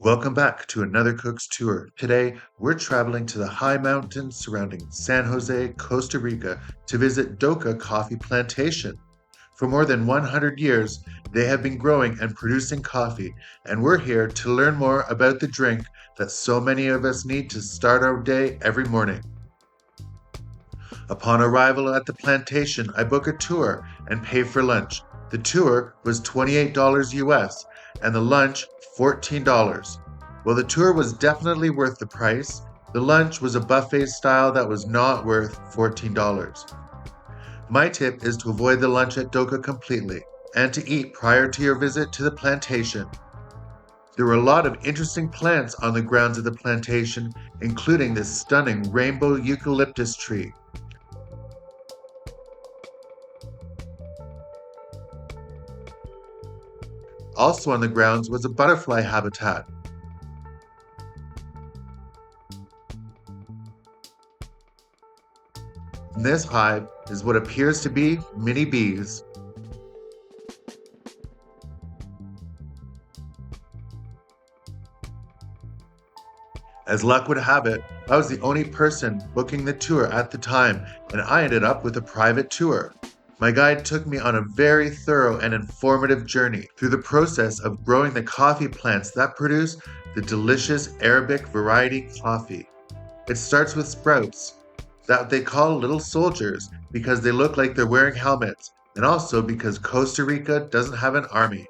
Welcome back to another Cook's Tour. Today, we're traveling to the high mountains surrounding San Jose, Costa Rica to visit DOKA Coffee Plantation. For more than 100 years, they have been growing and producing coffee, and we're here to learn more about the drink that so many of us need to start our day every morning. Upon arrival at the plantation, I book a tour and pay for lunch. The tour was $28 US and the lunch $14. While the tour was definitely worth the price, the lunch was a buffet style that was not worth $14. My tip is to avoid the lunch at DOKA completely and to eat prior to your visit to the plantation. There were a lot of interesting plants on the grounds of the plantation, including this stunning rainbow eucalyptus tree. Also on the grounds was a butterfly habitat. In this hive is what appears to be mini bees. As luck would have it, I was the only person booking the tour at the time, and I ended up with a private tour. My guide took me on a very thorough and informative journey through the process of growing the coffee plants that produce the delicious Arabic variety coffee. It starts with sprouts that they call little soldiers because they look like they're wearing helmets, and also because Costa Rica doesn't have an army.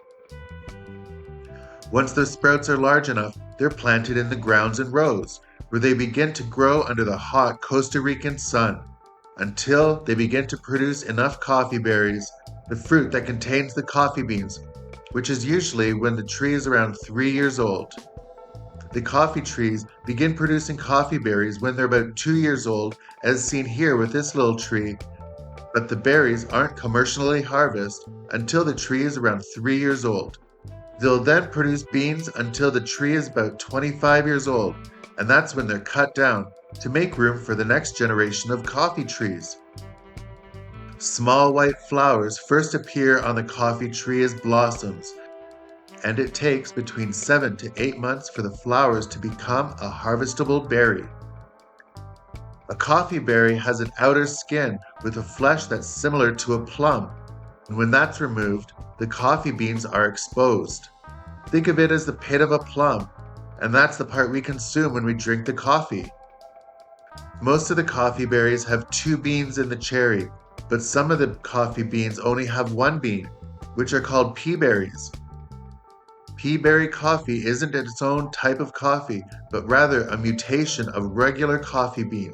Once the sprouts are large enough, they're planted in the grounds in rows, where they begin to grow under the hot Costa Rican sun, until they begin to produce enough coffee berries, the fruit that contains the coffee beans, which is usually when the tree is around 3 years old. The coffee trees begin producing coffee berries when they're about 2 years old, as seen here with this little tree, but the berries aren't commercially harvested until the tree is around 3 years old. They'll then produce beans until the tree is about 25 years old, and that's when they're cut down to make room for the next generation of coffee trees. Small white flowers first appear on the coffee tree as blossoms, and it takes between 7 to 8 months for the flowers to become a harvestable berry. A coffee berry has an outer skin with a flesh that's similar to a plum, and when that's removed, the coffee beans are exposed. Think of it as the pit of a plum, and that's the part we consume when we drink the coffee. Most of the coffee berries have 2 beans in the cherry, but some of the coffee beans only have 1 bean, which are called pea berries. Pea berry coffee isn't its own type of coffee, but rather a mutation of regular coffee bean,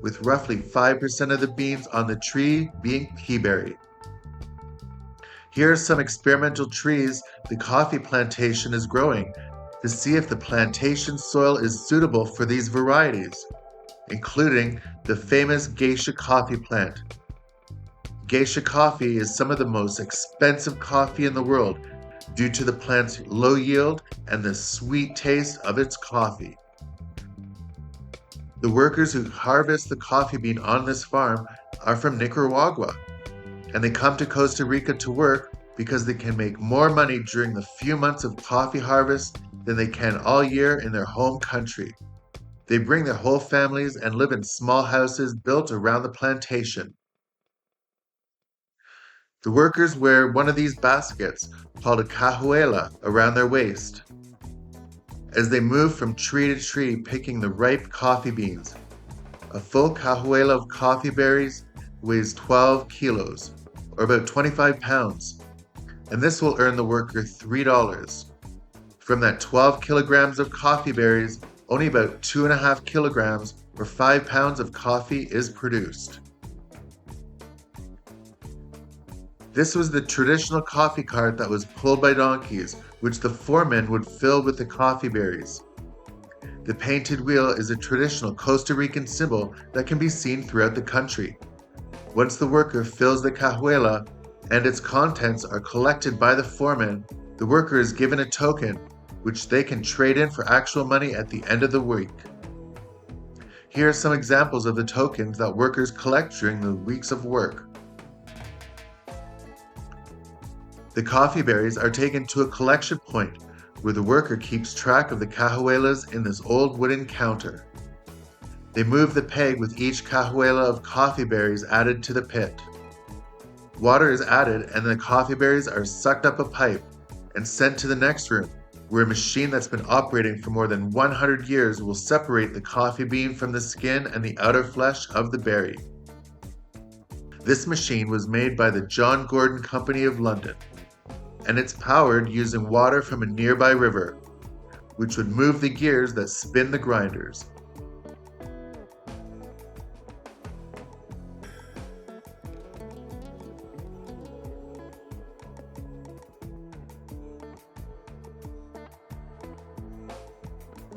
with roughly 5% of the beans on the tree being pea berry. Here are some experimental trees the coffee plantation is growing to see if the plantation soil is suitable for these varieties, including the famous geisha coffee plant. Geisha coffee is some of the most expensive coffee in the world due to the plant's low yield and the sweet taste of its coffee. The workers who harvest the coffee bean on this farm are from Nicaragua, and they come to Costa Rica to work because they can make more money during the few months of coffee harvest than they can all year in their home country. They bring their whole families and live in small houses built around the plantation. The workers wear one of these baskets, called a cajuela, around their waist, as they move from tree to tree picking the ripe coffee beans. A full cajuela of coffee berries weighs 12 kilos, or about 25 pounds, and this will earn the worker $3. From that 12 kilograms of coffee berries, only about 2.5 kilograms, or 5 pounds of coffee is produced. This was the traditional coffee cart that was pulled by donkeys, which the foreman would fill with the coffee berries. The painted wheel is a traditional Costa Rican symbol that can be seen throughout the country. Once the worker fills the cajuela and its contents are collected by the foreman, the worker is given a token, which they can trade in for actual money at the end of the week. Here are some examples of the tokens that workers collect during the weeks of work. The coffee berries are taken to a collection point where the worker keeps track of the cajuelas in this old wooden counter. They move the peg with each cajuela of coffee berries added to the pit. Water is added and the coffee berries are sucked up a pipe and sent to the next room, where a machine that's been operating for more than 100 years will separate the coffee bean from the skin and the outer flesh of the berry. This machine was made by the John Gordon Company of London, and it's powered using water from a nearby river, which would move the gears that spin the grinders.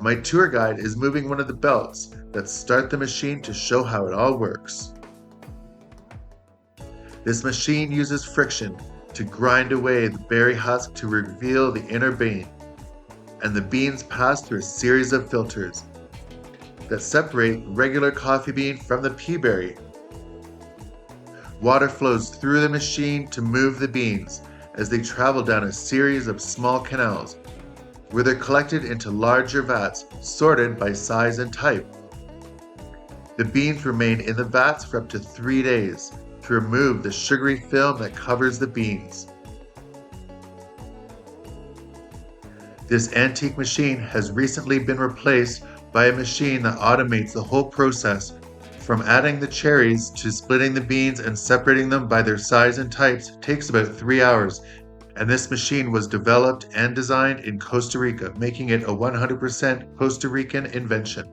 My tour guide is moving one of the belts that start the machine to show how it all works. This machine uses friction to grind away the berry husk to reveal the inner bean, and the beans pass through a series of filters that separate regular coffee bean from the pea berry. Water flows through the machine to move the beans as they travel down a series of small canals, where they're collected into larger vats sorted by size and type. The beans remain in the vats for up to 3 days to remove the sugary film that covers the beans. This antique machine has recently been replaced by a machine that automates the whole process, from adding the cherries to splitting the beans and separating them by their size and types takes about 3 hours, and this machine was developed and designed in Costa Rica, making it a 100% Costa Rican invention.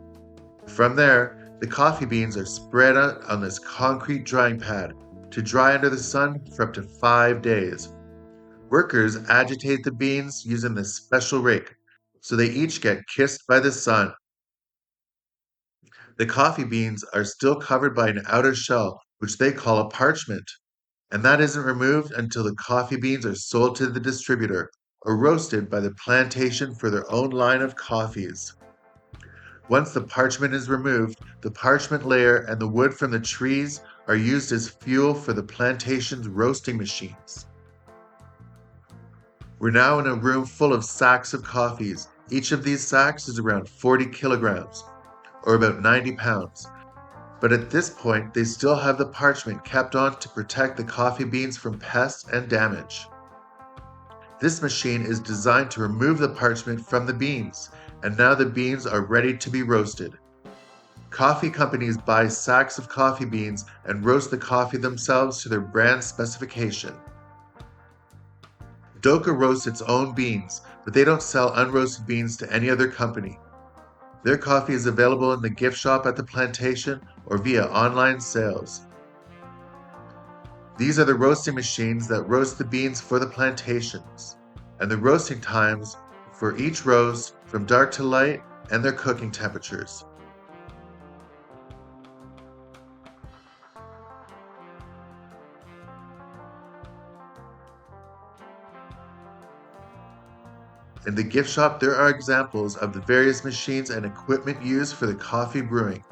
From there, the coffee beans are spread out on this concrete drying pad to dry under the sun for up to 5 days. Workers agitate the beans using this special rake, so they each get kissed by the sun. The coffee beans are still covered by an outer shell, which they call a parchment, and that isn't removed until the coffee beans are sold to the distributor or roasted by the plantation for their own line of coffees. Once the parchment is removed, the parchment layer and the wood from the trees are used as fuel for the plantation's roasting machines. We're now in a room full of sacks of coffees. Each of these sacks is around 40 kilograms, or about 90 pounds. But at this point, they still have the parchment kept on to protect the coffee beans from pests and damage. This machine is designed to remove the parchment from the beans, and now the beans are ready to be roasted. Coffee companies buy sacks of coffee beans and roast the coffee themselves to their brand specification. DOKA roasts its own beans, but they don't sell unroasted beans to any other company. Their coffee is available in the gift shop at the plantation or via online sales. These are the roasting machines that roast the beans for the plantations, and the roasting times for each roast from dark to light and their cooking temperatures. In the gift shop, there are examples of the various machines and equipment used for the coffee brewing.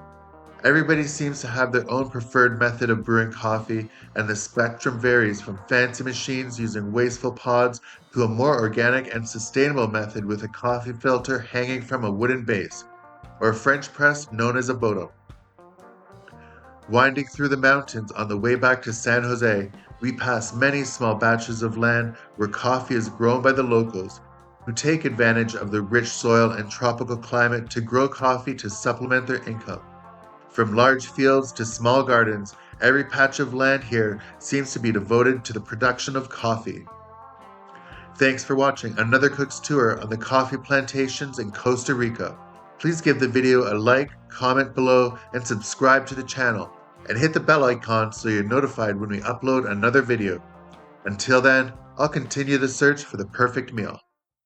Everybody seems to have their own preferred method of brewing coffee, and the spectrum varies from fancy machines using wasteful pods to a more organic and sustainable method with a coffee filter hanging from a wooden base, or a French press known as a bottle. Winding through the mountains on the way back to San Jose, we pass many small batches of land where coffee is grown by the locals, who take advantage of the rich soil and tropical climate to grow coffee to supplement their income. From large fields to small gardens, every patch of land here seems to be devoted to the production of coffee. Thanks for watching another cook's tour on the coffee plantations in Costa Rica. Please give the video a like, comment below, and subscribe to the channel, and hit the bell icon so you're notified when we upload another video. Until then, I'll continue the search for the perfect meal.